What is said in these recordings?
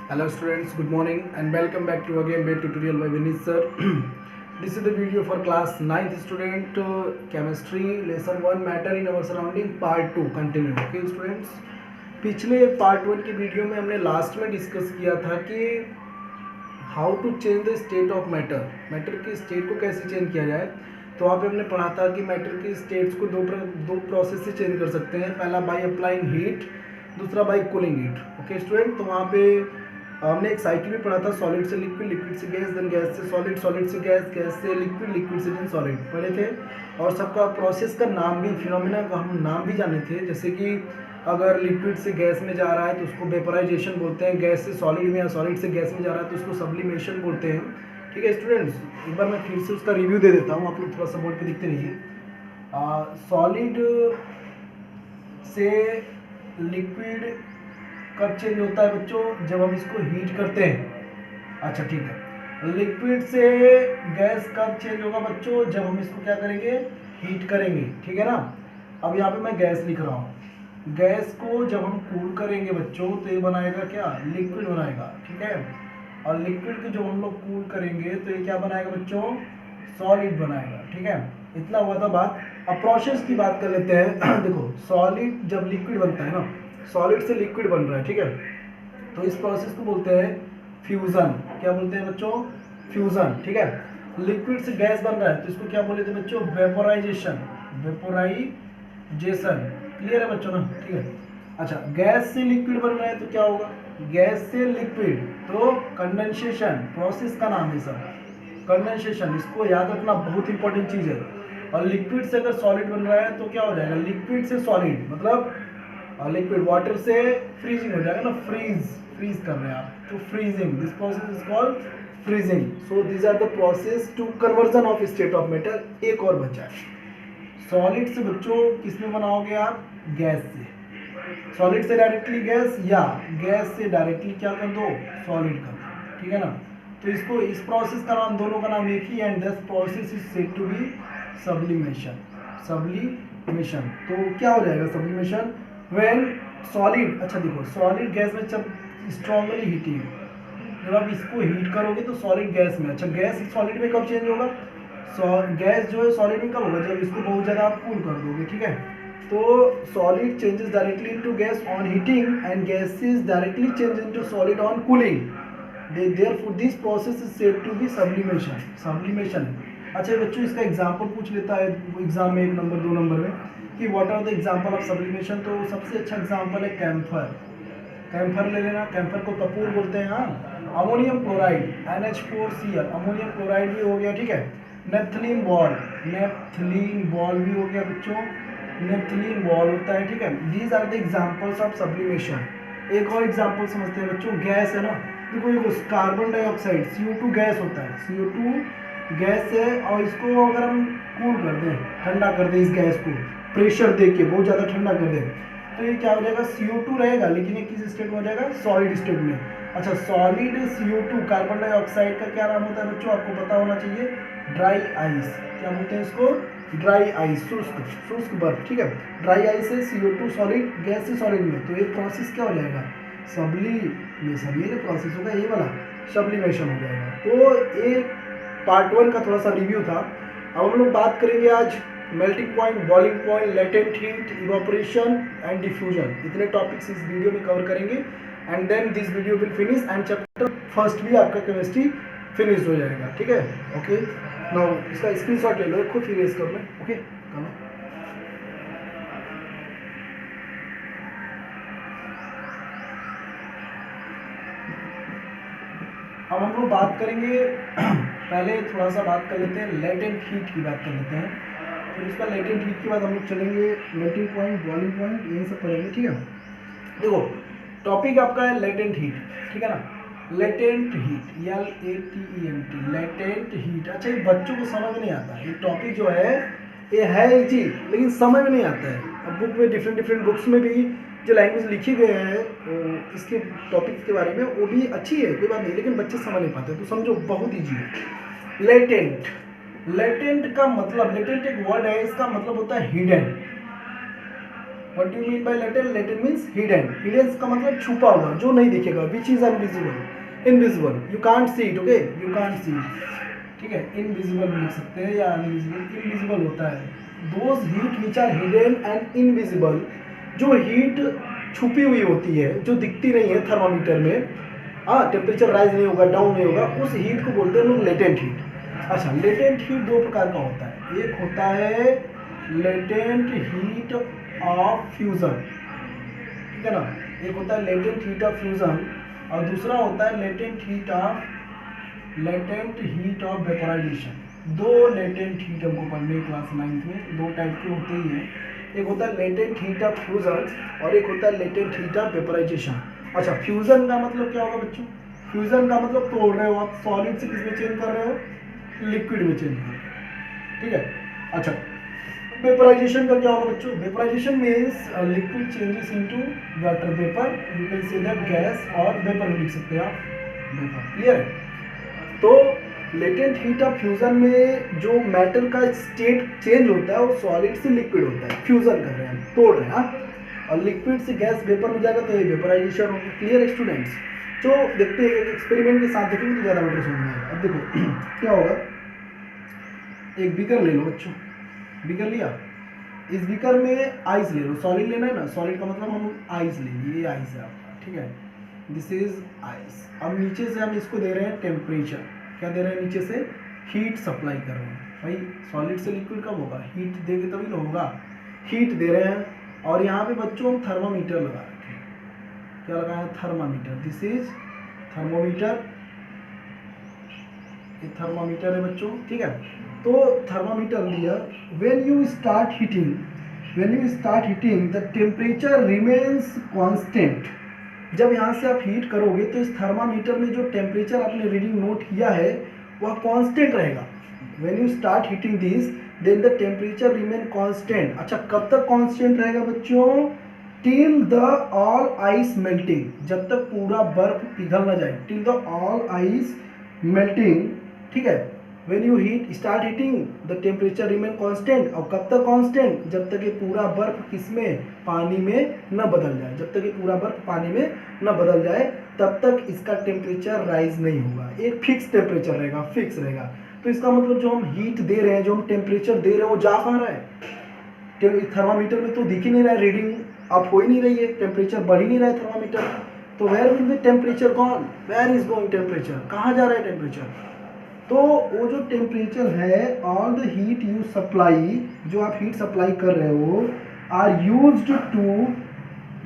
Hello students, good morning and welcome back to again Bed tutorial by Vineet sir. This is the video for class 9th student chemistry lesson 1 matter in our surrounding part 2 continue. Okay students, पिछले part 1 की video में हमने last में discuss किया था कि how to change the state of matter, matter की state को कैसे चेंज किया जाए। तो वहाँ पे हमने पढ़ा था कि मैटर की स्टेट्स को दो प्रोसेस से चेंज कर सकते हैं, पहला बाय अप्लाइंग हीट, दूसरा by cooling heat. Okay student, तो वहाँ पे हमने एक साइकिल भी पढ़ा था, सॉलिड से लिक्विड, लिक्विड से गैस, देन गैस से सॉलिड, सॉलिड से गैस, गैस से लिक्विड, लिक्विड से देन सॉलिड पढ़े थे। और सबका प्रोसेस का नाम भी, फिनोमिना का हम नाम भी जाने थे। जैसे कि अगर लिक्विड से गैस में जा रहा है तो उसको वेपराइजेशन बोलते हैं, गैस से सॉलिड में या सॉलिड से गैस में जा रहा है तो उसको सब्लिमेशन बोलते हैं। ठीक है स्टूडेंट्स, एक बार मैं फिर से उसका रिव्यू दे देता हूँ, आप लोग थोड़ा सा बोर्ड पे दिखते रहिए। सॉलिड से लिक्विड कब चेंज होता है बच्चों? जब हम इसको हीट करते हैं। अच्छा ठीक है। लिक्विड से गैस कब चेंज होगा बच्चों? जब हम इसको क्या करेंगे? हीट करेंगे। ठीक है ना। अब यहाँ पे मैं गैस लिख रहा हूँ। गैस को जब हम कूल करेंगे बच्चों तो ये बनाएगा क्या? लिक्विड बनाएगा। ठीक है। और लिक्विड को जब हम लोग कूल करेंगे तो ये क्या बनाएगा बच्चों? सॉलिड बनाएगा। ठीक है, इतना हुआ था बात। अब प्रोसेस की बात कर लेते हैं। देखो, सॉलिड जब लिक्विड बनता है ना, सॉलिड से लिक्विड बन रहा है, ठीक है, तो इस प्रोसेस को बोलते हैं फ्यूजन। क्या बोलते हैं बच्चों? फ्यूजन। ठीक है। लिक्विड से गैस बन रहा है तो इसको क्या बोले थे बच्चों? वेपोराइजेशन। वेपोराइजेशन क्लियर है बच्चों ना? ठीक है। अच्छा, गैस से लिक्विड बन रहा है तो क्या होगा? गैस से लिक्विड, तो कंडेंसेशन, प्रोसेस का नाम है सब, कंडेंसेशन। इसको याद रखना, बहुत इंपॉर्टेंट चीज है। और लिक्विड से अगर सॉलिड बन रहा है तो क्या हो जाएगा? लिक्विड से सॉलिड मतलब लिक्विड वाटर से फ्रीजिंग हो जाएगा ना, फ्रीज कर रहे हैं आप, तो freezing, this process is called freezing. So these are the process to conversion of state of matter. एक और बचा है, सॉलिड से बच्चों किस में बनाओगे आप? गैस से। सॉलिड से डायरेक्टली गैस या गैस से डायरेक्टली क्या कर दो? सॉलिड कर दो। ठीक है ना। तो इसको, इस प्रोसेस का नाम, दोनों का नाम एक ही, and this process is said to be sublimation. Sublimation तो क्या हो जाएगा? सब्लिमेशन व्हेन सॉलिड, अच्छा देखो, सॉलिड गैस में जब स्ट्रांगली हीटिंग, जब आप इसको हीट करोगे तो सॉलिड गैस में, अच्छा गैस सॉलिड में कब चेंज होगा? गैस जो है सॉलिड में कब होगा? जब इसको बहुत ज़्यादा आप कूल कर दोगे। ठीक है। तो solid changes directly into gas on heating and gases directly change into solid on cooling. Therefore this process is said to be sublimation. Sublimation। अच्छा बच्चों, इसका एग्जांपल पूछ लेता है एग्जाम में 1 नंबर 2 नंबर में कि what are the example of sublimation. तो सबसे अच्छा एग्जांपल है कैम्फर। कैम्फर ले लेना, कैम्फर को कपूर बोलते हैं। हाँ, ammonium chloride NH4Cl, ammonium chloride भी हो गया। ठीक है। नेप्थलीन बॉल, नेप्थलीन बॉल भी हो गया बच्चों, नेप्थलीन बॉल होता है। ठीक है। These are the examples of sublimation. एक और एग्जांपल समझते हैं बच्चों, गैस है ना, देखो ये कार्बन डाइऑक्साइड CO2 गैस होता है, CO2 गैस है, और इसको अगर हम कूल कर दें, ठंडा कर दें, इस गैस को प्रेशर दे के बहुत ज़्यादा ठंडा कर दें, तो ये क्या हो जाएगा? CO2 रहेगा, लेकिन ये किस स्टेट में हो जाएगा? सॉलिड स्टेट में। अच्छा, सॉलिड CO2 कार्बन डाइऑक्साइड का क्या नाम होता है बच्चों? आपको पता होना चाहिए, ड्राई आइस। क्या बोलते हैं इसको? ड्राई आइस, शुष्क बर्फ। ठीक है। ड्राई आइस से CO2 सॉलिड, गैस से सॉलिड में, तो ये प्रोसेस क्या हो जाएगा? सब्लिमेशन। ये प्रोसेस होगा, ये वाला सब्लिमेशन हो जाएगा। तो ये पार्ट 1 का थोड़ा सा रिव्यू था। अब हम लोग बात करेंगे आज melting point, boiling point, latent heat, evaporation and diffusion. इतने टॉपिक्स इस वीडियो में कवर करेंगे and then this video will finish and chapter first भी आपका केमिस्ट्री फिनिश हो जाएगा। ठीक है। ओके, नाउ इसका स्क्रीनशॉट ले लो, खुद फिनिश कर लो। ओके, करो। अब हम लोग बात करेंगे पहले थोड़ा सा बात कर लेते हैं लेटेंट हीट की बात कर लेते हैं, फिर उसका लेटेंट हीट के बाद हम लोग चलेंगे मेल्टिंग पॉइंट, बॉइलिंग पॉइंट, यही सब पढ़ेंगे। ठीक है। देखो, टॉपिक आपका है लेटेंट हीट। ठीक है ना। Latent heat, LATENT, latent heat. अच्छा, ये बच्चों को समझ नहीं आता, ये टॉपिक जो है ये है इजी, लेकिन समझ में नहीं आता है। अब बुक में डिफरेंट बुक्स में भी जो लैंग्वेज लिखी गए हैं इसके टॉपिक्स के बारे में, वो भी अच्छी है, कोई बात नहीं, लेकिन बच्चे समझ नहीं पाते। तो समझो, बहुत ईजी है। लेटेंट, लेटेंट का मतलब, लेटेंट एक वर्ड है, इसका मतलब होता है hidden. What do you mean by latent? Latent means hidden. Hidden का मतलब छुपा हुआ, जो नहीं दिखेगा, which is invisible, invisible, you can't see it, okay, you can't see it, ठीक है। इनविजिबल लिख सकते हैं या अनविजिबल, इनविजिबल होता है। Those heat which are hidden and invisible, जो हीट छुपी हुई होती है, जो दिखती नहीं है थर्मामीटर में, हाँ, टेम्परेचर राइज नहीं होगा, डाउन नहीं होगा, उस हीट को बोलते हैं लोग लेटेंट हीट। अच्छा, लेटेंट हीट दो प्रकार का होता है, एक होता है लेटेंट हीट ऑफ फ्यूजन, ठीक है ना, एक होता है लेटेंट हीट ऑफ फ्यूजन, और दूसरा होता है लेटेंट हीट ऑफ वेपोराइजेशन। दो लेटेंट हीट हमको पढ़ने क्लास 9th में, दो टाइप के होते ही हैं, एक होता है लेटेंट हीट ऑफ फ्यूजन और एक होता है लेटेंट हीट ऑफ वेपोराइजेशन। अच्छा, फ्यूजन का मतलब क्या होगा बच्चों? फ्यूजन का मतलब तोड़ रहे हो आप, सॉलिड से किस में चेंज कर रहे हो? लिक्विड में चेंज कर रहे हो, ठीक है। अच्छा, वेपोराइजेशन का क्या होगा बच्चों? Vaporisation means liquid changes into water vapour, you can say that gas, और वेपर में लिख सकते हैं आप वेपर, क्लियर है। तो लेटेंट हीट ऑफ फ्यूजन में जो मैटर का स्टेट चेंज होता है वो सॉलिड से लिक्विड होता है, फ्यूजन कर रहे हैं, तोड़ रहे हैं, हाँ? और लिक्विड से गैस वेपर में जाएगा तो ये वेपोराइजेशन होगी, क्लियर स्टूडेंट्स। तो देखते हैं एक एक्सपेरिमेंट के साथ देखेंगे तो ज़्यादा बेटर समझ में आएगा। अब देखो क्या होगा, एक बीकर ले लो बच्चों, बीकर लिया, इस बीकर में आइस ले लो, सॉलिड लेना है ना, सॉलिड का मतलब हम आइस ले लिए, ये आइस है आपका, ठीक है, दिस इज आइस। अब नीचे से हम इसको दे रहे हैं टेम्परेचर, क्या दे रहे हैं? नीचे से हीट सप्लाई कर रहे हैं। भाई सॉलिड से लिक्विड कब होगा? हीट देंगे तभी तो होगा, हीट दे रहे हैं। और यहाँ पे बच्चों हम थर्मामीटर लगा रखे हैं, क्या लगाया है? थर्मामीटर, दिस इज थर्मोमीटर, ये थर्मामीटर है बच्चों, ठीक है। तो थर्मामीटर लिया, when you start heating the temperature remains constant. जब यहाँ से आप हीट करोगे तो इस थर्मामीटर में जो टेम्परेचर आपने रीडिंग नोट किया है वह कांस्टेंट रहेगा। When you start heating this then the temperature remain constant. अच्छा, कब तक कांस्टेंट रहेगा बच्चों? Till the all ice melting, जब तक पूरा बर्फ पिघल ना जाए, till the all ice melting, ठीक है। When you start heating the temperature remain constant, और कब तक constant? जब तक ये पूरा बर्फ किसमें? पानी में न बदल जाए, जब तक ये पूरा बर्फ पानी में न बदल जाए तब तक इसका टेम्परेचर राइज नहीं होगा, एक फिक्स टेम्परेचर रहेगा, फिक्स रहेगा। तो इसका मतलब जो हम हीट दे रहे हैं, जो हम टेम्परेचर दे रहे हैं वो जा कहाँ रहा है? थर्मामीटर में तो दिख ही नहीं रहा है, रीडिंग अप हो ही नहीं रही है, टेम्परेचर बढ़ ही नहीं रहा है थर्मामीटर। तो where will the temperature gone? Where is going temperature? कहाँ जा रहा है टेम्परेचर? तो वो जो टेम्परेचर है, all the heat you supply, जो आप हीट सप्लाई कर रहे हो, are used to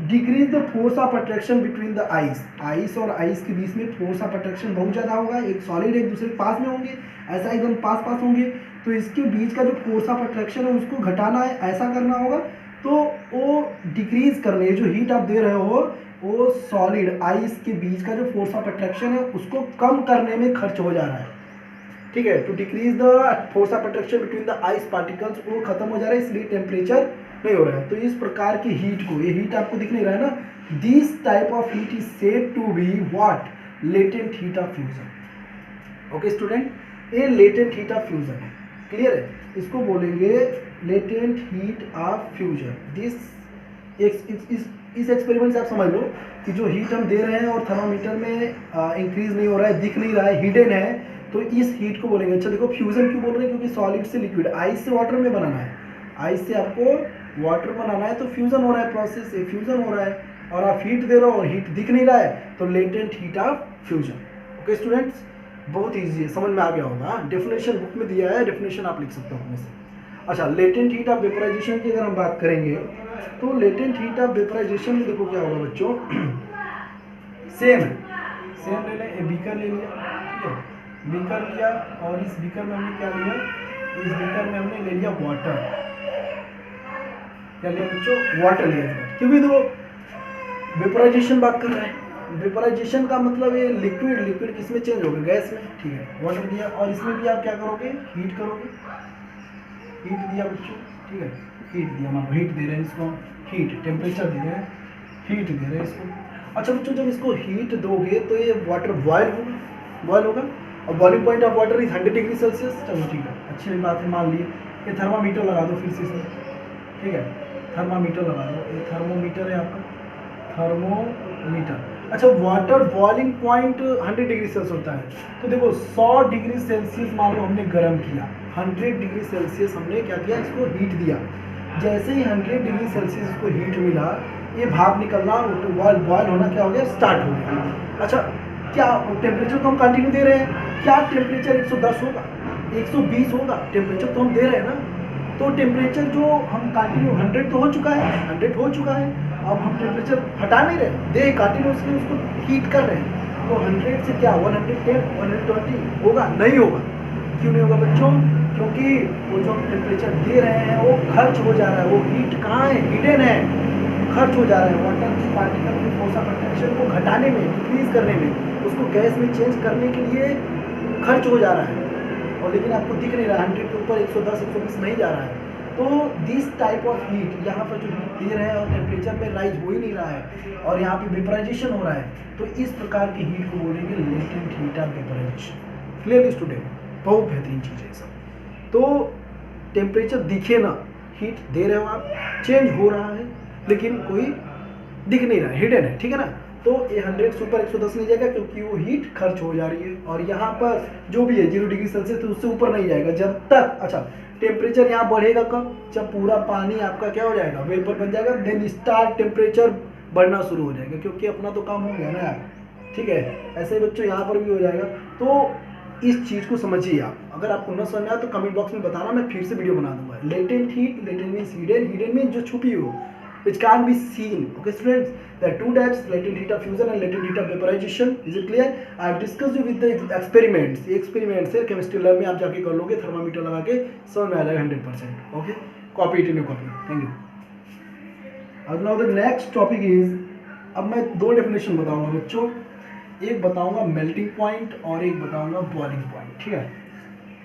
decrease the force of attraction between the ice. Ice और आइस के बीच में फोर्स ऑफ अट्रैक्शन बहुत ज़्यादा होगा, एक सॉलिड एक दूसरे के पास में होंगे, ऐसा एकदम पास पास होंगे, तो इसके बीच का जो फोर्स ऑफ अट्रैक्शन है उसको घटाना है, ऐसा करना होगा। तो वो डिक्रीज करने, जो हीट आप दे रहे हो वो सॉलिड आइस के बीच का जो फोर्स ऑफ अट्रैक्शन है उसको कम करने में खर्च हो जा रहा है, ठीक है। To decrease the force of attraction between the ice particles, वो खत्म हो जा रहा है, इसलिए टेम्परेचर नहीं हो रहा है। तो इस प्रकार की हीट को, ये हीट आपको दिख नहीं रहा है ना, this type of heat is said to be what? Latent heat of fusion. Okay student, ये लेटेंट हीट ऑफ फ्यूजन है, क्लियर है। इसको बोलेंगे लेटेंट हीट ऑफ फ्यूजन। इस एक्सपेरिमेंट से आप समझ लो कि जो हीट हम दे रहे हैं और थर्मामीटर में इंक्रीज नहीं हो रहा है, दिख नहीं रहा है, हिडन है, तो इस हीट को बोलेंगे। अच्छा देखो, फ्यूजन क्यों बोल रहे हैं? क्योंकि सॉलिड से लिक्विड, आइस से वाटर में बनाना है, आइस से आपको वाटर बनाना है, तो फ्यूजन हो रहा है, प्रोसेस से फ्यूजन हो रहा है, और आप हीट दे रहे हो और हीट दिख नहीं रहा है, तो latent heat of fusion. Okay students, बहुत ईजी है, समझ में आ गया होगा। डेफिनेशन बुक में दिया है, डेफिनेशन आप लिख सकते हो अपने से। अच्छा, लेटेंट हीट ऑफ वेपोराइजेशन की अगर हम बात करेंगे तो लेटेंट हीट ऑफ वेपोराइजेशन में देखो क्या होगा बच्चों, सेम ले लें, बीकर ले लिया, ठीक है, बीकर लिया, और इस बीकर में हमने क्या लिया? इस बीकर में हमने ले लिया वाटर, क्या लिया बच्चों? वाटर लिया, क्योंकि देखो वेपोराइजेशन बात कर रहे हैं, वेपोराइजेशन का मतलब ये लिक्विड किस में चेंज होगा? गैस में, ठीक है, वाटर दिया, और इसमें भी आप क्या करोगे? हीट करोगे, हीट दिया बच्चों, ठीक है, हीट दिया, मान लो हीट दे रहे हैं इसको, हीट टेम्परेचर दे रहे हैं, हीट दे रहे हैं इसको। अच्छा बच्चों, जब इसको हीट दोगे तो ये वाटर बॉयल होगा, और boiling point of water is 100 degree Celsius. चलो ठीक है, अच्छी बात है, मान ली। ये थर्मामीटर लगा दो फिर से इसमें, ठीक है, थर्मामीटर लगा दो, ये थर्मोमीटर है आपका, थर्मोमीटर। अच्छा, water boiling point 100 degree Celsius होता है। तो देखो 100 डिग्री सेल्सियस मान लो हमने गर्म किया, 100 डिग्री सेल्सियस हमने क्या किया, इसको हीट दिया। जैसे ही 100 डिग्री सेल्सियस इसको हीट मिला, ये भाप निकलना, बॉयल होना क्या हो गया, स्टार्ट हो गया। अच्छा, क्या टेम्परेचर तो हम कंटिन्यू दे रहे हैं, क्या टेम्परेचर 110 होगा, 120 होगा, टेम्परेचर तो हम दे रहे हैं ना। तो टेम्परेचर जो हम कंटिन्यू 100 तो हो चुका है, 100 हो चुका है, अब हम टेम्परेचर हटा नहीं रहे, दे कंटिन्यूसली उसको हीट कर रहे हैं। तो 100 से क्या 110 120 होगा, नहीं होगा। क्यों नहीं होगा बच्चों, क्योंकि वो जो हम टेम्परेचर दे रहे हैं वो खर्च हो जा रहा है, वो हीट कहाँ है, हिडन है, खर्च हो जा रहा है। वाटर पार्टिकल की फोर्स ऑफ अट्रैक्शन को घटाने में, डिक्रीज करने में, उसको गैस में चेंज करने के लिए खर्च हो जा रहा है, और लेकिन आपको दिख नहीं रहा, 100 के ऊपर 110 120 नहीं जा रहा है। तो दिस टाइप ऑफ हीट, यहाँ पर जो हीट दे रहे हैं और टेम्परेचर में राइज हो ही नहीं रहा है, और यहाँ पे वेपराइजेशन हो रहा है, तो इस प्रकार की हीट को बोलेंगे latent heat of vaporisation. Clearly student, बहुत बेहतरीन चीज़ है सब। तो टेम्परेचर दिखे ना, हीट दे रहे हो आप, चेंज हो रहा है, लेकिन कोई दिख नहीं रहा है, हिडन है, ठीक है ना। तो ये 100 से ऊपर 110 नहीं जाएगा, क्योंकि वो हीट खर्च हो जा रही है। और यहाँ पर जो भी है 0 डिग्री सेल्सियस, तो उससे ऊपर नहीं जाएगा जब तक। अच्छा, टेम्परेचर यहाँ बढ़ेगा कब, जब पूरा पानी आपका क्या हो जाएगा, वेपर बन जाएगा, देन स्टार्ट टेम्परेचर बढ़ना शुरू हो जाएगा, क्योंकि अपना तो काम हो गया ना यार, ठीक है। ऐसे ही बच्चों यहाँ पर भी हो जाएगा। तो इस चीज़ को समझिए आप, अगर आपको न समझ में आए तो कमेंट बॉक्स में बताना, मैं फिर से वीडियो बना दूंगा। Latent heat, latent means hidden, hidden means जो छुपी हो, which can't be seen. Okay students, there are two types, latent heat of fusion and latent heat of vaporization. Is it clear? I have discussed you with the experiments. ये experiments है chemistry lab में आप जाके कर लोगे, thermometer लगा के समझ में आ जाएगा 100%. Okay, copy it in your copy. Thank you. अब now the next topic is, अब मैं दो डेफिनेशन बताऊंगा बच्चों, एक बताऊंगा मेल्टिंग पॉइंट और एक बताऊंगा बॉइलिंग पॉइंट, ठीक है।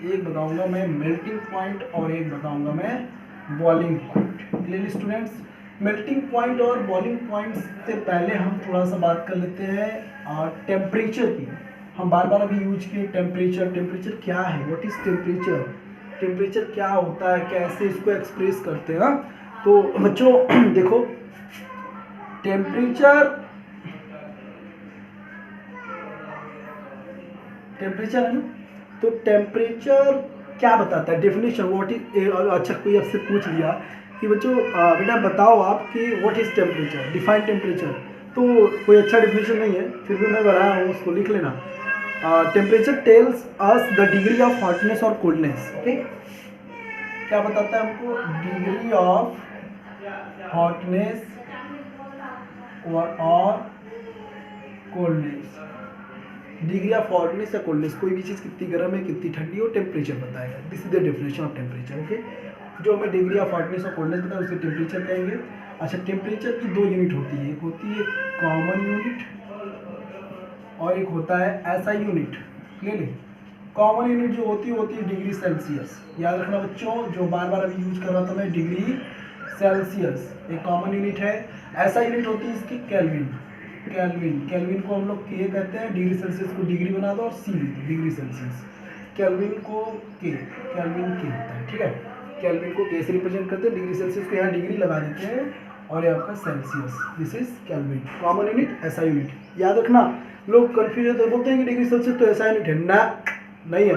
एक बताऊंगा मैं मेल्टिंग पॉइंट और एक बताऊंगा मैं boiling point. Clearly students, melting point और बॉइलिंग पॉइंट से पहले हम थोड़ा सा बात कर लेते हैं टेम्परेचर की। हम बार बार अभी यूज किए टेम्परेचर। टेम्परेचर क्या है, व्हाट इज टेम्परेचर, टेम्परेचर क्या होता है, कैसे इसको एक्सप्रेस करते हैं। तो बच्चों देखो, टेम्परेचर है ना, तो टेम्परेचर क्या बताता है, डेफिनेशन व्हाट इज। अच्छा, कोई आपसे पूछ लिया कि बच्चों बेटा बताओ आप कि what is temperature, define temperature, तो कोई अच्छा डेफिनेशन नहीं है, फिर भी मैं बना हूँ, उसको लिख लेना। Temperature tells us the degree of hotness और कोल्डनेस। ओके, क्या बताता है हमको, डिग्री ऑफ हॉटनेस और कोल्डनेस, डिग्री ऑफ हॉटनेस या कोल्डनेस, कोई भी चीज़ कितनी गर्म है कितनी ठंडी हो, टेम्परेचर बताएगा। This is the definition of temperature. Okay, जो हमें डिग्री ऑफ हॉटनेस और कोल्डनेस बताया उसे टेम्परेचर कहेंगे। अच्छा, टेम्परेचर की दो यूनिट होती है, एक होती है कॉमन यूनिट और एक होता है SI unit. Clearly, common unit जो होती है डिग्री सेल्सियस। याद रखना बच्चों, जो बार बार अभी यूज कर रहा था मैं, डिग्री सेल्सियस एक कॉमन यूनिट है। एसआई यूनिट होती है इसकी केल्विन। केल्विन को हम लोग के कहते हैं, डिग्री सेल्सियस को डिग्री बना दो और सी डिग्री सेल्सियस, केल्विन को के होता है, ठीक है। केल्विन को के से रिप्रेजेंट करते हैं, डिग्री सेल्सियस को यहाँ डिग्री लगा देते हैं और ये आपका Celsius, this is kelvin. Common unit SI unit, याद रखना। लोग कंफ्यूज होते बोलते हैं कि डिग्री सेल्सियस तो एसआई यूनिट है, ना नहीं है।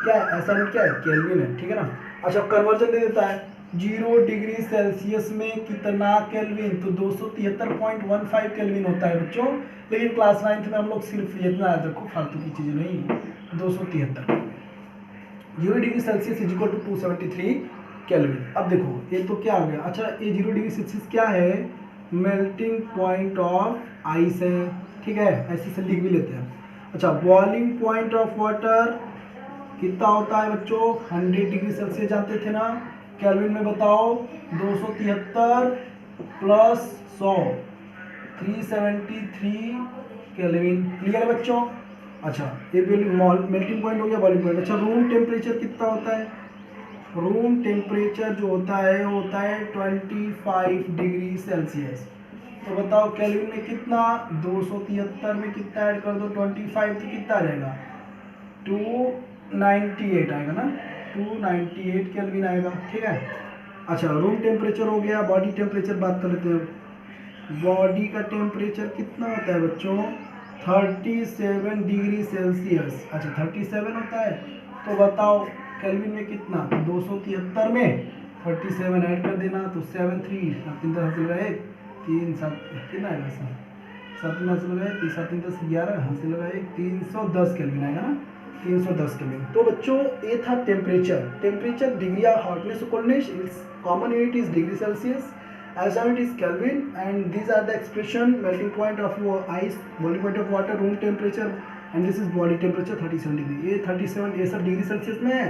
क्या है एसआई यूनिट, क्या है केल्विन है, ठीक है ना। अच्छा, कन्वर्जन दे देता है 0 डिग्री सेल्सियस में कितना केल्विन, तो 273.15 केल्विन होता है बच्चों। लेकिन क्लास 9th में हम लोग सिर्फ इतना याद रखो, फालतू की चीज़ें नहीं, 273। 0 degree Celsius is equal to 273 kelvin. अब देखो ये तो क्या हो गया। अच्छा, ये 0 डिग्री सेल्सियस क्या है, मेल्टिंग पॉइंट ऑफ आइस है, ठीक है, ऐसे से लिख भी लेते हैं। अच्छा, बॉइलिंग पॉइंट ऑफ वाटर कितना होता है बच्चों, 100 डिग्री सेल्सियस जानते थे ना, केल्विन में बताओ 273 प्लस 100 373 केल्विन। क्लियर है बच्चों। अच्छा, ये मेल्टिंग पॉइंट हो गया, बॉइलिंग पॉइंट। अच्छा, रूम टेम्परेचर कितना होता है, रूम टेम्परेचर जो होता है वो होता है 25 डिग्री सेल्सियस। तो बताओ केल्विन में कितना, 273 में कितना ऐड कर दो 25, तो कितना आ जाएगा 298 आएगा ना, 298 केल्विन आएगा, ठीक है। अच्छा, रूम टेम्परेचर हो गया, बॉडी टेम्परेचर बात कर लेते हैं। बॉडी का टेम्परेचर कितना होता है बच्चों? 37 डिग्री सेल्सियस। अच्छा 37 होता है, तो बताओ केल्विन में कितना? 273 में 37 ऐड कर देना, तो 7 3 3 10 हासिल लगाए 3 7 कितना आएगा सर? 7 में हासिल लगाए 3 7 3 10 11 हासिल लगाए 310 केल्विन आएगा ना, 310 केल्विन। तो बच्चों ये था temperature. Temperature degree of hotness coldness, it's common unit is degree Celsius, SI unit is Kelvin, and these are the expression: melting point of your ice, boiling point of water, room temperature, and this is body temperature 37 degree. ये 37 ये सब degree Celsius में है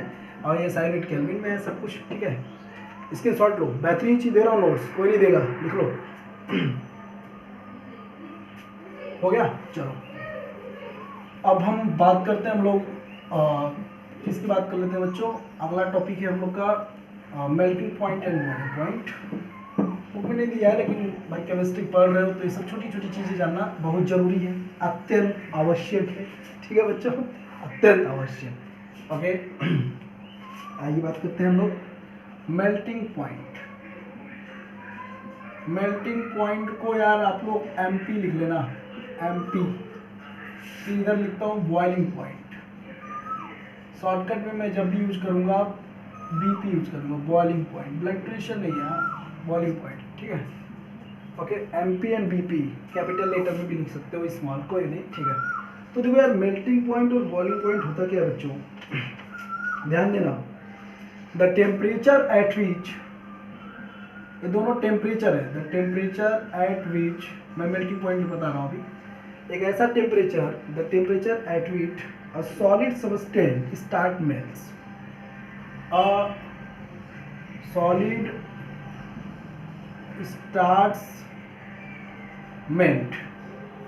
और ये SI unit kelvin में है सब कुछ, ठीक है। इसके शॉर्ट लो, बेहतरीन चीज़ दे रहा हूँ नोट्स, कोई नहीं देगा, लिख लो। हो गया, चलो अब हम बात करते हैं, हम लोग किसकी बात कर लेते हैं बच्चों? अगला टॉपिक है हम लोग का melting point and boiling point. Book में नहीं दिया है, लेकिन भाई केमिस्ट्री पढ़ रहे हो तो ये सब छोटी छोटी चीज़ें जानना बहुत ज़रूरी है, अत्यंत आवश्यक है, ठीक है बच्चों, अत्यंत आवश्यक। ओके, आइए बात करते हैं हम लोग मेल्टिंग पॉइंट। मेल्टिंग पॉइंट को यार आप लोग MP लिख लेना, MP। फिर इधर लिखता हूँ बॉइलिंग पॉइंट। शॉर्टकट में मैं जब भी यूज करूँगा BP यूज करूँगा, बॉइलिंग पॉइंट, ब्लड प्रेशर नहीं है, बॉइलिंग पॉइंट, ठीक है। Okay, MP and BP capital letter में भी लिख सकते हो, स्मॉल कोई नहीं, ठीक है। तो देखो यार मेल्टिंग पॉइंट और बॉइलिंग पॉइंट होता क्या है बच्चों? ध्यान देना, द टेम्परेचर एट विच, ये दोनों टेम्परेचर है, द टेम्परेचर एट विच, मैं मेल्टिंग पॉइंट बता रहा हूँ अभी। एक ऐसा temperature, the temperature at which a solid substance start melts, a solid starts melt,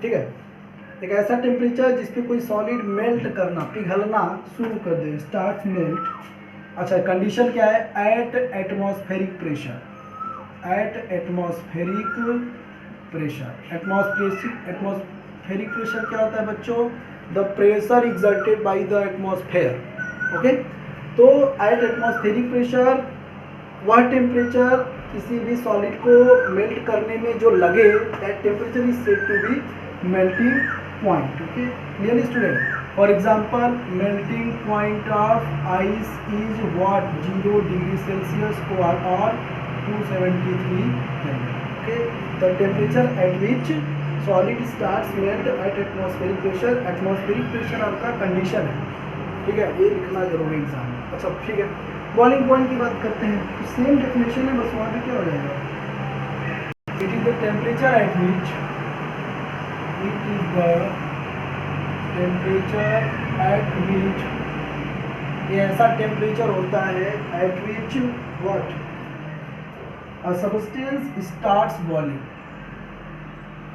ठीक है। एक ऐसा टेम्परेचर जिस पे कोई सॉलिड मेल्ट करना, पिघलना शुरू कर दे, स्टार्ट मेल्ट। अच्छा कंडीशन क्या है? At atmospheric pressure, at atmospheric pressure. Atmospheric pressure क्या होता है बच्चों? The pressure exerted by the atmosphere, okay. तो एट एटमॉस्फेरिक प्रेशर वह टेम्परेचर किसी भी सॉलिड को मेल्ट करने में जो लगे, that temperature is said to be melting point, okay. Clearly student? For example melting point of ice is what? 0 degree Celsius और 273 kelvin, okay. The temperature at which solid starts melt eight atmospheric pressure. Atmospheric pressure आपका condition है, ठीक है, ये लिखना जरूरी exam में। अच्छा ठीक है, बॉइलिंग पॉइंट की बात करते हैं तो सेम डेफिनेशन है, बस वहाँ पे क्या हो जाएगा? It is the temperature at which, it is the temperature at विच, ये ऐसा टेम्परेचर होता है eight which what? A substance starts boiling.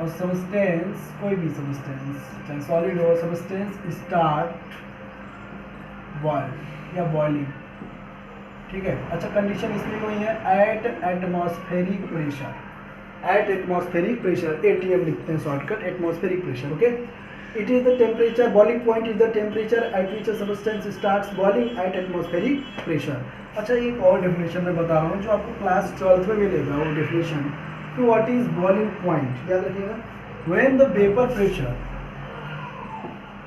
और सब्सटेंस, कोई भी सब्सटेंस चाहे सॉलिड हो, सब्सटेंस स्टार्ट बॉयल या बॉइलिंग, ठीक है। अच्छा कंडीशन इसमें कोई है at atmospheric pressure, at atmospheric pressure, ATM लिखते हैं shortcut, atmospheric pressure, okay. It is the temperature, boiling point is the temperature at which a substance starts boiling eight atmospheric pressure. अच्छा एक और डेफिनेशन मैं बता रहा हूँ जो आपको क्लास 12th में मिलेगा, वो डेफिनेशन कि व्हाट इज बॉइलिंग पॉइंट, याद रखिएगा। When the vapour pressure,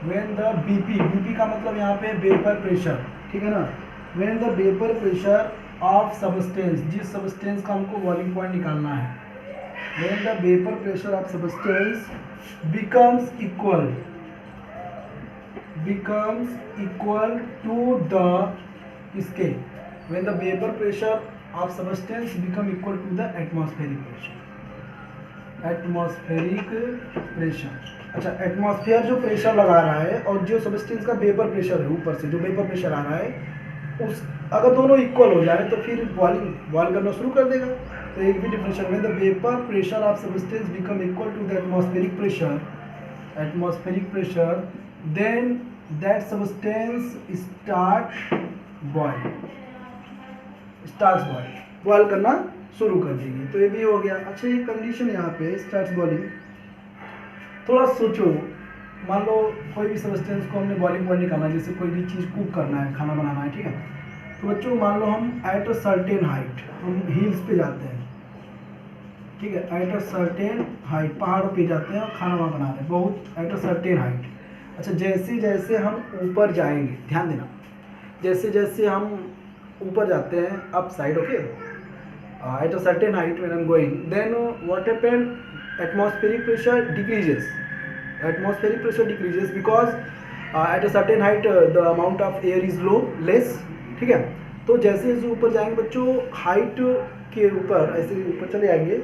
when the BP का मतलब यहाँ पे वेपर प्रेशर, ठीक है ना। When the vapour pressure of substance, जिस सब्सटेंस का हमको बॉइलिंग पॉइंट निकालना है, when the vapour pressure of substance becomes equal to the इसके, when the vapor pressure of substance become equal to the atmospheric pressure, atmospheric pressure। अच्छा atmosphere जो pressure लगा रहा है और जो सब्सटेंस का वेपर प्रेशर है, ऊपर से जो वेपर प्रेशर आ रहा है, उस अगर दोनों इक्वल हो जाए तो फिर बॉइल करना शुरू कर देगा। तो एक भी डिफरेंशियल में the vapour pressure of substance become equal to the atmospheric pressure, then that substance starts boil करना शुरू कर देगी। तो ये भी हो गया। अच्छा ये कंडीशन यहाँ पे स्टार्ट्स बॉइलिंग, थोड़ा सोचो, मान लो कोई भी सब्सटेंस को हमने बॉइलिंग पॉइंट निकालना, जैसे कोई भी चीज़ कुक करना है, खाना बनाना है, ठीक है। तो बच्चों मान लो हम एट अ सर्टेन हाइट, हम हिल्स पे जाते हैं, ठीक है, एट अ सर्टेन हाइट, पहाड़ों पे जाते हैं और खाना वहाँ बना रहे हैं बहुत, एट अ सर्टेन हाइट। अच्छा, जैसे जैसे हम ऊपर जाएंगे, ध्यान देना, जैसे जैसे हम ऊपर जाते हैं up side, okay, at a certain height when I am going, then what happen, atmospheric pressure decreases, atmospheric pressure decreases because at a certain height the amount of air is low less, ठीक है। तो जैसे जैसे ऊपर जाएंगे बच्चों, height के ऊपर ऐसे ऊपर चले आएंगे,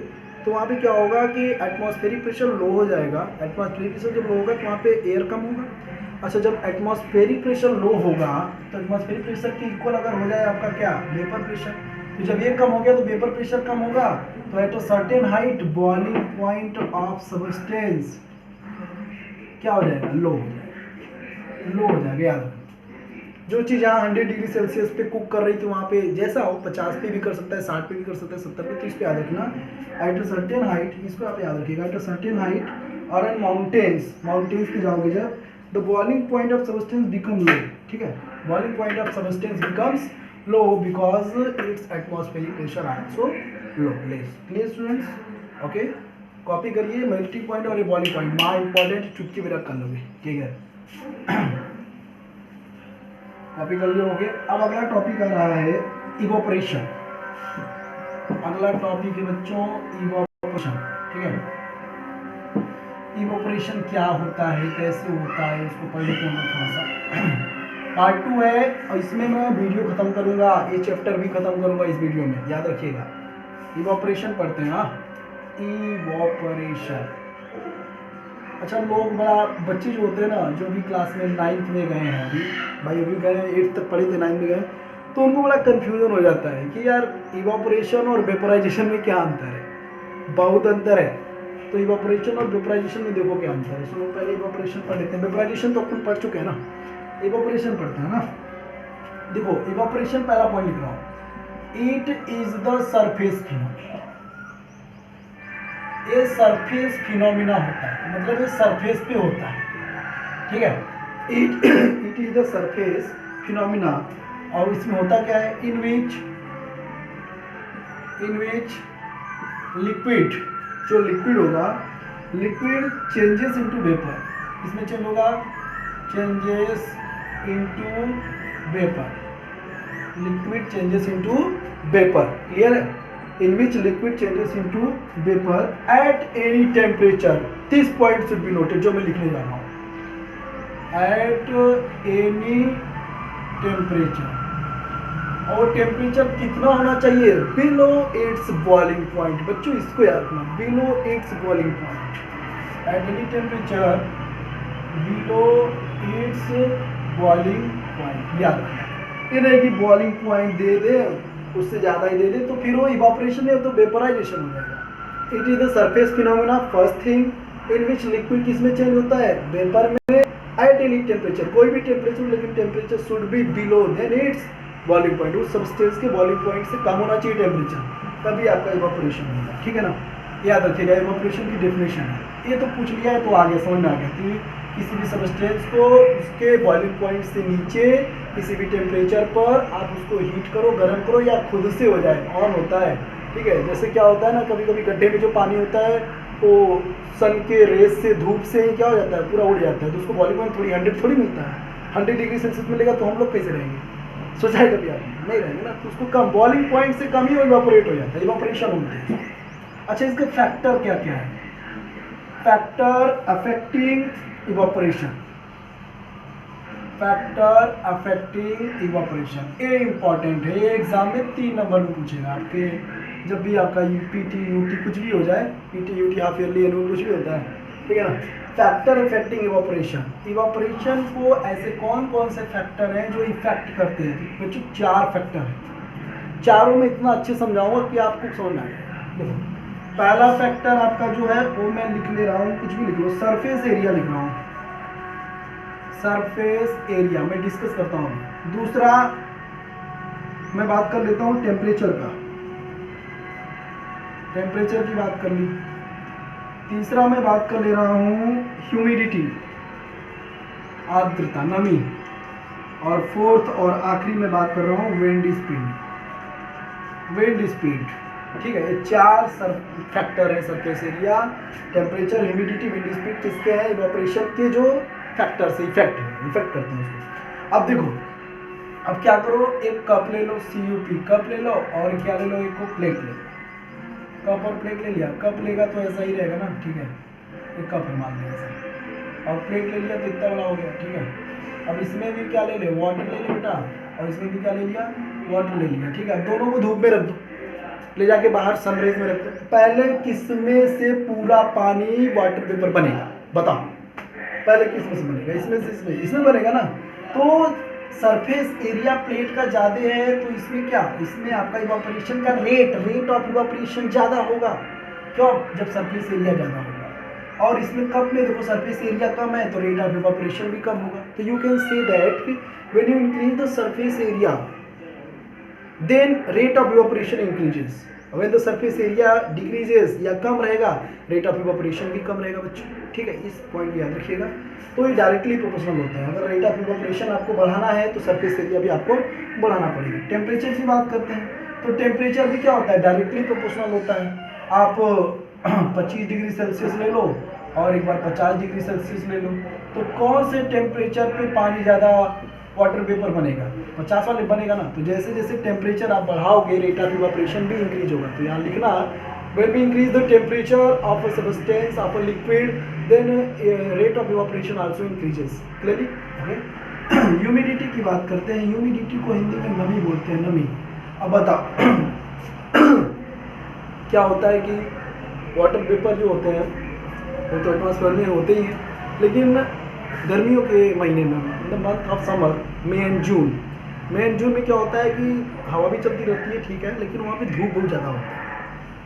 तो वहाँ पे क्या होगा कि एटमॉस्फेरिक प्रेशर लो हो जाएगा। एटमॉस्फेरिक प्रेशर जब लो होगा तो वहाँ पे एयर कम होगा। अच्छा, जब एटमॉस्फेरिक प्रेशर लो होगा तो एटमॉस्फेरिक प्रेशर के इक्वल अगर हो जाए आपका क्या, वेपर प्रेशर, तो जब ये कम हो गया तो वेपर प्रेशर कम होगा, तो eight a certain height boiling point of substance क्या हो जाएगा, लो हो जाएगा, लो हो जाएगा। याद रखना, जो चीज़ यहाँ 100 डिग्री सेल्सियस पे कुक कर रही थी वहाँ पे जैसा हो 50 पे भी कर सकता है, 60 पे भी कर सकता है, 70 पे, तो इस पे याद रखना एट अ सर्टेन हाइट, इसको आप याद रखिएगा, एट अ सर्टेन हाइट और एन माउंटेन्स, माउंटेन्स पे जाओगे जब, the boiling point of substance become low, ठीक है, boiling point of substance becomes low because it's atmospheric pressure also low, less. Clear students? Okay, copy करिए, melting point और boiling point माँ important, चुटकी भी रख कर लोगे, ठीक है। कॉपी कर लिए। अब अगला टॉपिक आ रहा है इवोपरेशन। अगला टॉपिक है बच्चों इवोपरेशन, ठीक है। इवोपरेशन क्या होता है, कैसे होता है, उसको पढ़ लेते हैं थोड़ा सा। पार्ट 2 है और इसमें मैं वीडियो खत्म करूंगा, ये चैप्टर भी खत्म करूंगा इस वीडियो में, याद रखिएगा। इवोपरेशन पढ़ते हैं, हाँ, इवोपरेशन। अच्छा, लोग बड़ा, बच्चे जो होते हैं ना, जो भी क्लास में 9th में गए हैं, अभी भाई अभी गए 8th तक पढ़े थे, 9th में गए, तो उनको बड़ा कन्फ्यूजन हो जाता है कि यार इवापोरेशन और वेपराइजेशन में क्या अंतर है। बहुत अंतर है। तो इवापोरेशन और वेपराइजेशन में देखो क्या अंतर है। सुनो, पहले इवापोरेशन पढ़ लेते हैं, वेपराइजेशन तो अपन पढ़ चुके हैं ना, इवापोरेशन पढ़ते हैं ना। देखो, इवापोरेशन पहला पॉइंट लिख रहा हूँ, it is the surface phenomena. ये सरफेस फिनोमिना होता है, मतलब ये सरफेस पे होता है, ठीक है। It is the surface phenomena, और इसमें होता क्या है, इन विच लिक्विड, जो लिक्विड होगा, लिक्विड चेंजेस इनटू वेपर, इसमें चेंज होगा, changes into vapour, liquid changes into vapour, clear है। in which liquid changes into vapor at any temperature, this point should be noted, जो मैं लिखने जा रहा हूँ, at any temperature, और टेम्परेचर कितना होना चाहिए, बिलो इट्स बॉइलिंग पॉइंट। बच्चों इसको याद रखना, below it's boiling point, at any temperature below it's boiling point, याद रखना। ये नहीं कि बॉइलिंग पॉइंट दे दे, उससे ज़्यादा ही दे दे, तो फिर वो इवापोरेशन है, तो वेपोराइजेशन हो जाएगा। It is the surface phenomena, first thing in which liquid किसमें चेंज होता है, वेपर में, एट एनी टेम्परेचर, कोई भी टेम्परेचर, लेकिन temperature should be below then its boiling point, उस सब्सटेंस के बॉइलिंग पॉइंट से कम होना चाहिए टेम्परेचर, तभी आपका इवापोरेशन होगा, ठीक है ना। याद रखिएगा, इवापोरेशन की डेफिनेशन है, ये तो पूछ लिया है तो आगे समझ में आ गया कि किसी भी सब्सटेंस को उसके बॉइलिंग पॉइंट से नीचे किसी भी टेम्परेचर पर आप उसको हीट करो, गर्म करो, या खुद से हो जाए, ऑन होता है, ठीक है। जैसे क्या होता है ना, कभी कभी गड्ढे में जो पानी होता है वो सन के रेस से, धूप से क्या हो जाता है, पूरा उड़ जाता है, तो उसको बॉइलिंग पॉइंट थोड़ी 100 थोड़ी मिलता है, 100 डिग्री सेल्सियस मिलेगा तो हम लोग कैसे रहेंगे, सोचा है कभी आपने, नहीं रहेंगे ना। तो उसको कम बॉइलिंग पॉइंट से कम ही इवापोरेट हो जाता है, इवापोरेशन होता है। अच्छा, इसके फैक्टर क्या क्या है, factor affecting evaporation, factor affecting evaporation, ये इंपॉर्टेंट है, ये एग्जाम में 3 नंबर में पूछेगा आपके, जब भी आपका पीटी यूटी कुछ भी हो जाए, PT UT half yearly annual कुछ भी होता है, ठीक है ना। फैक्टर अफेक्टिंग इवापोरेशन, इवापोरेशन को ऐसे कौन कौन से फैक्टर हैं जो इफेक्ट करते हैं, बच्चों 4 फैक्टर हैं, चारों में इतना अच्छे समझाऊंगा कि आपको समझ में आए। देखो, पहला फैक्टर आपका जो है वो मैं लिख ले रहा हूँ, कुछ भी लिख लो, सरफेस एरिया लिख रहा हूँ, सरफेस एरिया मैं डिस्कस करता हूँ। दूसरा मैं बात कर लेता हूँ टेम्परेचर का, टेम्परेचर की बात कर ली। तीसरा मैं बात कर ले रहा हूँ ह्यूमिडिटी, आर्द्रता, नमी। और फोर्थ और आखिरी में बात कर रहा हूँ विंड स्पीड, विंड स्पीड, ठीक है, ये 4 फैक्टर है surface area, temperature, humidity, wind speed किसके हैं, इवापोरेशन के जो फैक्टर से इफेक्ट करते हैं उसको। अब देखो, अब क्या करो, एक कप ले लो, CuP कप ले लो, और क्या ले लो, एक को प्लेट ले लो, कप और प्लेट ले लिया, कप लेगा तो ऐसा ही रहेगा ना, ठीक है, एक कप है मान लिया ऐसा, और प्लेट ले लिया तो इतना बड़ा हो गया, ठीक है। अब इसमें भी क्या ले ले, वाटर ले ले बेटा, और इसमें भी क्या ले लिया, वाटर ले लिया, ठीक है। अब दोनों को धूप में रख दो, ले जाके बाहर सनराइज में रख दो। पहले किसमें से पूरा पानी वाटर वेपर बनेगा, बताओ, पहले किसमें से बनेगा, इसमें से इसमें बनेगा ना। तो सरफेस एरिया प्लेट का ज़्यादा है तो इसमें क्या, इसमें आपका इवापोरेशन का रेट ऑफ इवापोरेशन ज़्यादा होगा, क्यों, जब सरफेस एरिया ज़्यादा होगा। और इसमें कप में देखो सरफेस एरिया कम है तो रेट ऑफ इवापोरेशन भी कम होगा। तो you can say that when you increase the surface area then rate of evaporation increases, when the surface area decreases या कम रहेगा रेट ऑफ इवापोरेशन भी कम रहेगा बच्चों, ठीक है, इस पॉइंट याद रखिएगा। तो ये डायरेक्टली प्रोपोर्शनल होता है, अगर रेट ऑफ इवापोरेशन आपको बढ़ाना है तो सरफेस एरिया भी आपको बढ़ाना पड़ेगा। टेम्परेचर की बात करते हैं तो टेम्परेचर भी क्या होता है, डायरेक्टली प्रोपोर्शनल होता है। आप 25 डिग्री सेल्सियस ले लो और एक बार 50 डिग्री सेल्सियस ले लो, तो कौन से टेम्परेचर पे पानी ज़्यादा वाटर वेपर बनेगा, 50 वाले बनेगा ना। तो जैसे जैसे टेम्परेचर आप बढ़ाओगे रेट ऑफ इवापोरेशन भी इंक्रीज होगा। तो यहाँ लिखना, when we increase the temperature of a substance of a liquid then rate of evaporation also increases, clearly, okay? Humidity की बात करते हैं, ह्यूमिडिटी को हिंदी में नमी बोलते हैं, नमी। अब बताओ क्या होता है कि वाटर वेपर जो होते हैं वो तो एटमॉस्फेयर में होते ही हैं, लेकिन गर्मियों के महीने में, in the month of summer, May and June में क्या होता है कि हवा भी चलती रहती है, ठीक है, लेकिन वहाँ पे धूप बहुत ज़्यादा होता है।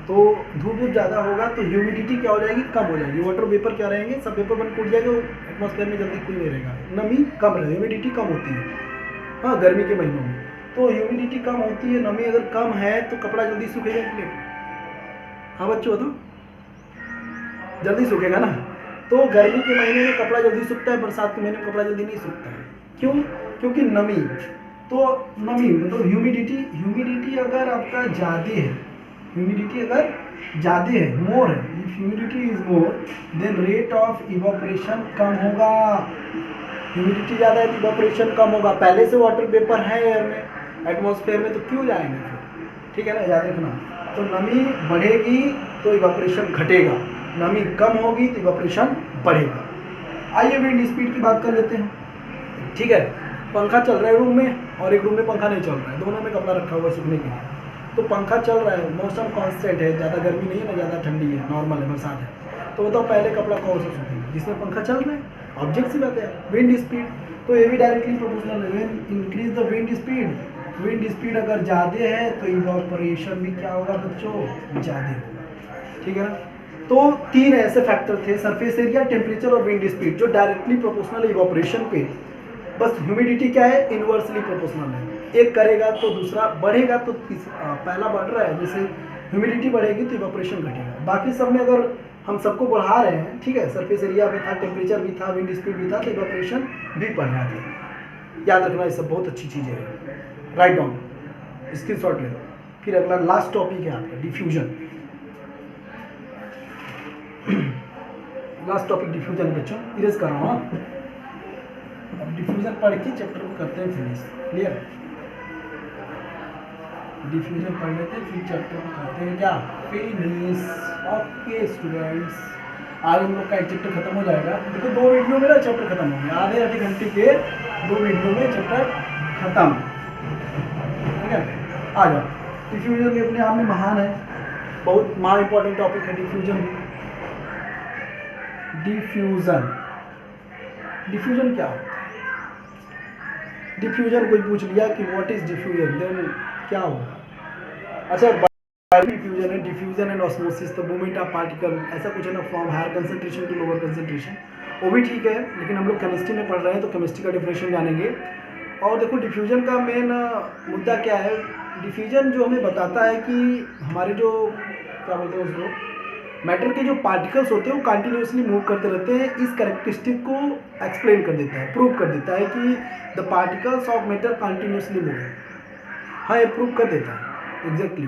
तो धूप ज़्यादा होगा तो ह्यूमिडिटी क्या हो जाएगी, कम हो जाएगी, वाटर वेपर क्या रहेंगे, सब वेपर बन टूट जाएगा, एटमॉस्फेयर में जल्दी कोई नहीं रहेगा, नमी कम रहेगी, ह्यूमिडिटी कम होती है, हाँ, गर्मी के महीनों में। तो ह्यूमिडिटी कम होती है, नमी अगर कम है तो कपड़ा जल्दी सूखेगा कि नहीं, हाँ बच्चों तो जल्दी सूखेगा ना। तो गर्मी के महीने में कपड़ा जल्दी सूखता है, बरसात के महीने में कपड़ा जल्दी नहीं सूखता है, क्यों, क्योंकि नमी। तो नमी मतलब ह्यूमिडिटी अगर आपका ज़्यादा है, ह्यूमिडिटी अगर ज़्यादा है, मोर है, if humidity is more then rate of evaporation कम होगा। ह्यूमिडिटी ज़्यादा है तो इवापोरेशन कम होगा, पहले से वाटर वेपर है एयर में, एटमॉस्फेयर में, तो क्यों जाएंगे फिर, ठीक है ना, याद रखना। तो नमी बढ़ेगी तो इवापोरेशन घटेगा, नमी कम होगी तो इवापोरेशन बढ़ेगा। आइए विंड स्पीड की बात कर लेते हैं, ठीक है। पंखा चल रहा है रूम में और एक रूम में पंखा नहीं चल रहा है, दोनों में कपड़ा रखा हुआ है सूखने के लिए। तो पंखा चल रहा है, मौसम कांस्टेंट है, ज़्यादा गर्मी नहीं है ना ज़्यादा ठंडी है, नॉर्मल है, बरसात है। तो बताओ पहले कपड़ा कौन सा सूखेगा, जिसमें पंखा चल रहा है, ऑब्जेक्ट सी बात है, विंड स्पीड। तो ये भी डायरेक्टली प्रोपोर्शनल है, इंक्रीज द विंड स्पीड अगर ज़्यादा है तो इवापोरेशन भी क्या होगा बच्चों, ज़्यादा होगा, ठीक है ना। तो 3 ऐसे फैक्टर थे, सरफेस एरिया, टेम्परेचर और विंड स्पीड, जो डायरेक्टली प्रोपोर्शनल है इवापोरेशन पे। बस ह्यूमिडिटी क्या है, इन्वर्सली प्रोपोर्शनल है, एक करेगा तो दूसरा बढ़ेगा, तो पहला बढ़ रहा है, जैसे ह्यूमिडिटी बढ़ेगी तो इवापोरेशन घटेगा। बाकी सब में अगर हम सबको बढ़ा रहे हैं, ठीक है, सरफेस एरिया भी था, टेम्परेचर भी था, विंड स्पीड भी था, तो इवापोरेशन भी बढ़ रहा था। याद रखना, ये सब बहुत अच्छी चीज़ें हैं, राइट डाउन, स्क्रीनशॉट ले लो। फिर अगला लास्ट टॉपिक है आपका डिफ्यूजन। लास्ट टॉपिक डिफ्यूजन बच्चों, इरेज कर रहा हूँ। अब डिफ्यूजन पढ़ के चैप्टर को करते हैं फिनिश, क्लियर। डिफ्यूजन पढ़ लेते हैं फिर चैप्टर को करते हैं क्या, फिनिश। ओके स्टूडेंट्स, आज हम लोग का एक चैप्टर खत्म हो जाएगा। देखो 2 वीडियो में ना चैप्टर खत्म हो गया, आधे घंटे के 2 वीडियो में चैप्टर खत्म, ठीक है। आ जाओ, डिफ्यूजन भी अपने आप में महान है, बहुत महा इंपॉर्टेंट टॉपिक है डिफ्यूजन। डिफ्यूजन क्या होता है, डिफ्यूजन कोई पूछ लिया कि व्हाट इज डिफ्यूजन, देन क्या होगा। अच्छा, डिफ्यूजन है, diffusion and osmosis, the movement of particle, ऐसा कुछ है ना, from higher concentration to lower concentration, वो भी ठीक है, लेकिन हम लोग केमिस्ट्री में पढ़ रहे हैं तो केमिस्ट्री का डिफिनेशन जानेंगे। और देखो डिफ्यूजन का मेन मुद्दा क्या है, डिफ्यूजन जो हमें बताता है कि हमारे जो क्या बोलते हैं उसको, मैटर के जो पार्टिकल्स होते हैं वो कंटिन्यूसली मूव करते रहते हैं। इस कैरेक्टरिस्टिक को एक्सप्लेन कर देता है, प्रूव कर देता है कि the particles of matter continuously move. हाँ, ये प्रूव कर देता है एग्जैक्टली।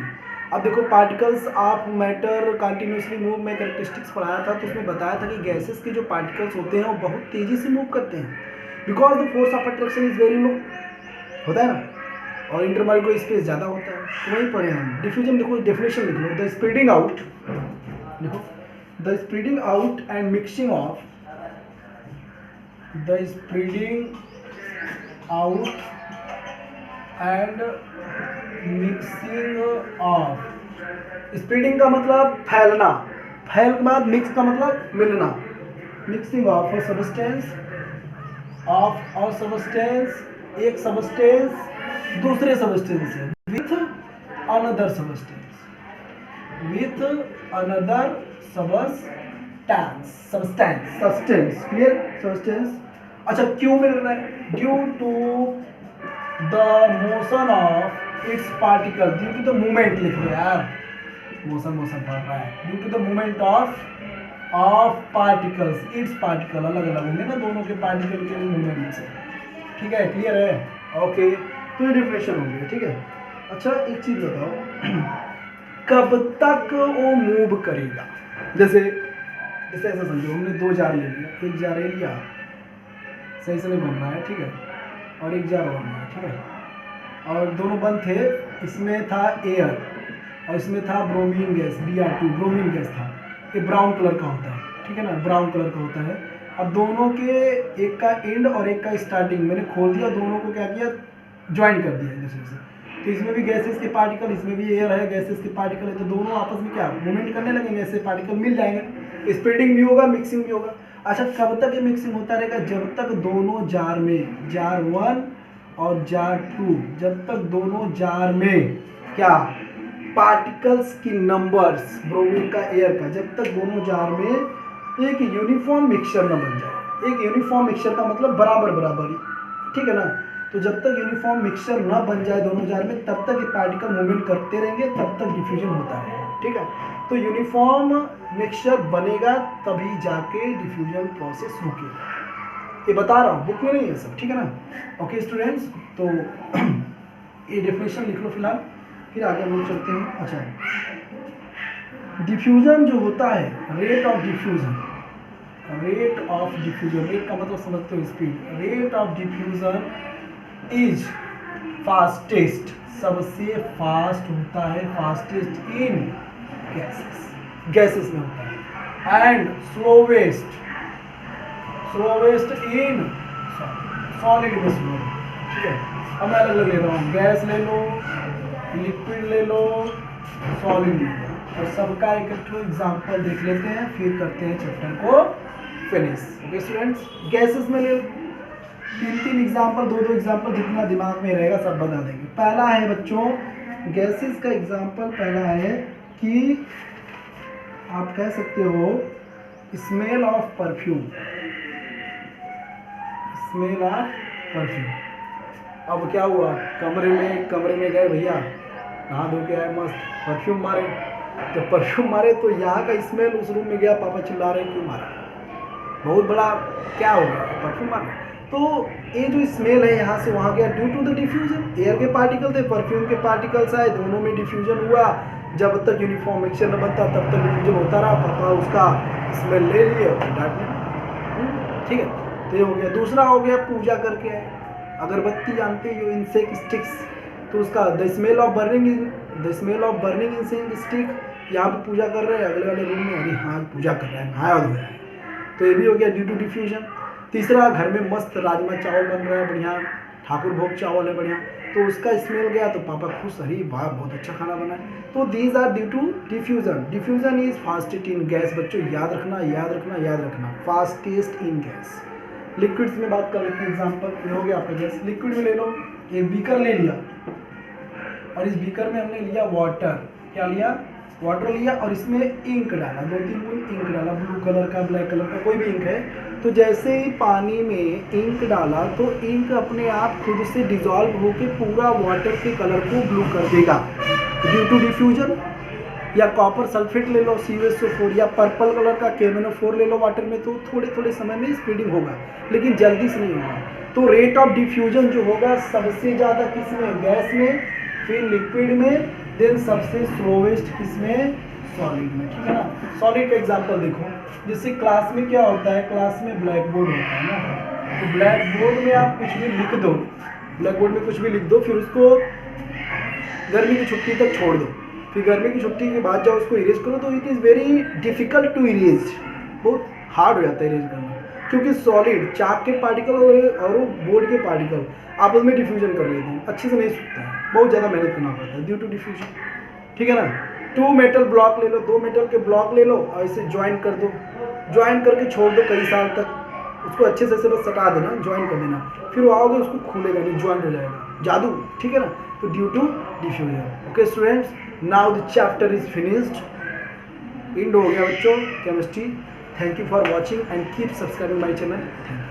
अब देखो particles of matter continuously move में कैरेक्टरिस्टिक्स पढ़ाया था, तो उसमें बताया था कि गैसेस के जो पार्टिकल्स होते हैं वो बहुत तेज़ी से मूव करते हैं because the force of attraction is very low, होता है ना, और इंटरमॉलिक्यूलर स्पेस ज़्यादा होता है, तो वही पढ़े हम। डिफ्यूजन देखो डेफिनेशन लिख लो, द स्प्रेडिंग आउट, देखो the spreading out and mixing of, the spreading out and mixing of, spreading का मतलब फैलना, फैल के बाद मिक्स का मतलब मिलना, मिक्सिंग ऑफ सब्सटेंस, ऑफ और सब्सटेंस, एक सब्सटेंस दूसरे सब्सटेंस से with another substance, with another substance, clear, substance. अच्छा क्यों मिल रहा है? Due to the motion of its particle, due to the movement लिख लो यार, मोशन पढ़ रहा है, due to the movement of particles, its particle अलग अलग होंगे ना दोनों के पार्टिकल के मूवमेंट से, ठीक है, क्लियर है, ओके, तो ये डिफिनेशन हो गया, ठीक है। अच्छा एक चीज बताओ, कब तक वो मूव करेगा? जैसे ऐसा समझो, हमने 2 जार ले लिया, एक जार ले लिया, सही से नहीं बन रहा है, ठीक है, और एक जार बन रहा है, ठीक है, और दोनों बंद थे, इसमें था एयर और इसमें था bromine gas, Br2 bromine gas था, ये ब्राउन कलर का होता है, ठीक है ना, ब्राउन कलर का होता है। अब दोनों के एक का एंड और एक का स्टार्टिंग मैंने खोल दिया, दोनों को क्या किया, ज्वाइन कर दिया एक दूसरे से, तो इसमें भी गैसेस के पार्टिकल, इसमें भी एयर है, गैसेस के पार्टिकल है, तो दोनों आपस में क्या मूवमेंट करने लगेंगे, ऐसे पार्टिकल मिल जाएंगे, स्प्रेडिंग भी होगा, मिक्सिंग भी होगा। अच्छा कब तक ये मिक्सिंग होता रहेगा? जब तक दोनों जार में, जार 1 और जार 2, जब तक दोनों जार में क्या पार्टिकल्स की नंबर्स, ब्रोमीन का एयर का, जब तक दोनों जार में एक यूनिफॉर्म मिक्सचर न बन जाए। एक यूनिफॉर्म मिक्सचर का मतलब बराबर बराबर, ठीक है ना, तो जब तक यूनिफॉर्म मिक्सचर न बन जाए दोनों जार में, तब तक ये पार्टिकल मूवमेंट करते रहेंगे, तब तक डिफ्यूजन होता रहेगा, ठीक है। तो यूनिफॉर्म मिक्सचर बनेगा तभी जाके डिफ्यूजन प्रोसेस रुकेगा, ये बता रहा हूँ, बुक में नहीं है सब, ठीक है ना, ओके स्टूडेंट्स। तो ये डेफिनेशन लिख लो फिलहाल, फिर आगे हम लोग चलते हैं। अच्छा डिफ्यूजन जो होता है, rate of diffusion, rate of diffusion, rate का मतलब समझते हो speed, rate of diffusion is fastest, सबसे फास्ट होता है, फास्टेस्ट इन गैसेस, गैसेस में होता है, एंड स्लोवेस्ट इन सॉलिड में स्लो, ठीक है। अब मैं अलग अलग ले रहा हूँ, गैस ले लो, लिक्विड ले लो, सॉलिड ले लो, और सबका एक एग्जाम्पल देख लेते हैं, फिर करते हैं चैप्टर को फिनिश, ओके स्टूडेंट्स। गैसेस में ले 3 एग्जाम्पल, 2 एग्जाम्पल, जितना दिमाग में रहेगा सब बता देंगे। पहला है बच्चों गैसेस का एग्जाम्पल, पहला है कि आप कह सकते हो smell of perfume, smell of perfume. अब क्या हुआ, कमरे में गए भैया, नहा धो के आए, मस्त परफ्यूम मारे, तो परफ्यूम मारे तो यहाँ का स्मेल उस रूम में गया, पापा चिल्ला रहे क्यों मारा, बहुत बड़ा क्या हो गया, परफ्यूम मारा। तो ये जो स्मेल है यहाँ से वहाँ गया due to the diffusion, air के पार्टिकल थे, परफ्यूम के पार्टिकल्स आए, दोनों में डिफ्यूजन हुआ, जब तक यूनिफॉर्म मिक्सचर न बनता तब तक डिफ्यूजन होता रहा, पापा उसका स्मेल ले लिए और डांटने, ठीक है। तो ये हो गया। दूसरा हो गया पूजा करके आए, अगरबत्ती जानते हो, इंसेक स्टिक्स, तो उसका the smell of burning incense stick, यहाँ पे पूजा कर रहे हैं, अगले वाले रूम में अरे हाँ पूजा कर रहे हैं, नहाया धोया है, तो ये भी हो गया ड्यू टू डिफ्यूजन। तीसरा घर में मस्त राजमा चावल बन रहा है बढ़िया, ठाकुर भोग चावल है बढ़िया, तो उसका स्मेल गया तो पापा खुश, अरे वाह बहुत अच्छा खाना बना है। तो these are due to diffusion. Diffusion is fastest in gas, बच्चों याद रखना, फास्टेस्ट इन गैस। लिक्विड्स में बात कर लेते हैं, एग्जाम्पल ये हो गया आपका गैस। लिक्विड में ले लो, एक बीकर ले लिया और इस बीकर में हमने लिया वाटर, क्या लिया, वाटर लिया, और इसमें इंक डाला, 2-3 बूंद इंक डाला, ब्लू कलर का, ब्लैक कलर का, कोई भी इंक है। तो जैसे ही पानी में इंक डाला तो इंक अपने आप खुद से डिजॉल्व होकर पूरा वाटर के कलर को ब्लू कर देगा ड्यू टू डिफ्यूजन। या कॉपर सल्फेट ले लो, CuSO4, या पर्पल कलर का KMnO4 ले लो वाटर में, तो थोड़े थोड़े समय में स्प्रेडिंग होगा, लेकिन जल्दी से नहीं होगा। तो रेट ऑफ डिफ्यूजन जो होगा सबसे ज़्यादा किस में, गैस में, फिर लिक्विड में, देन सबसे स्लोवेस्ट किसमें, सॉलिड में, ठीक है ना। सॉलिड का एग्जांपल देखो, जैसे क्लास में क्या होता है, क्लास में ब्लैक बोर्ड होता है ना, तो ब्लैक बोर्ड में आप कुछ भी लिख दो, ब्लैक बोर्ड में कुछ भी लिख दो, फिर उसको गर्मी की छुट्टी तक छोड़ दो, फिर गर्मी की छुट्टी के बाद जाओ उसको इरेज करो, तो it is very difficult to erase, बहुत हार्ड हो जाता है इरेज करना, क्योंकि सॉलिड चाक के पार्टिकल और बोर्ड के पार्टिकल आपस में डिफ्यूजन कर लेते हैं, अच्छे से नहीं सूखता है, बहुत ज़्यादा मेहनत करना पड़ता है ड्यू टू डिफ्यूजन, ठीक है ना। 2 मेटल ब्लॉक ले लो, 2 मेटल के ब्लॉक ले लो और इसे ज्वाइन कर दो, ज्वाइन करके छोड़ दो कई साल तक, उसको अच्छे से बस सटा देना, ज्वाइन कर देना, फिर वो आओगे उसको खुलेगा नहीं, ज्वाइन हो जाएगा, जादू, ठीक है ना। तो due to diffusion. Okay students, now the chapter is finished, end हो गया बच्चों chemistry. Thank you for watching and keep subscribing my channel. Thank you.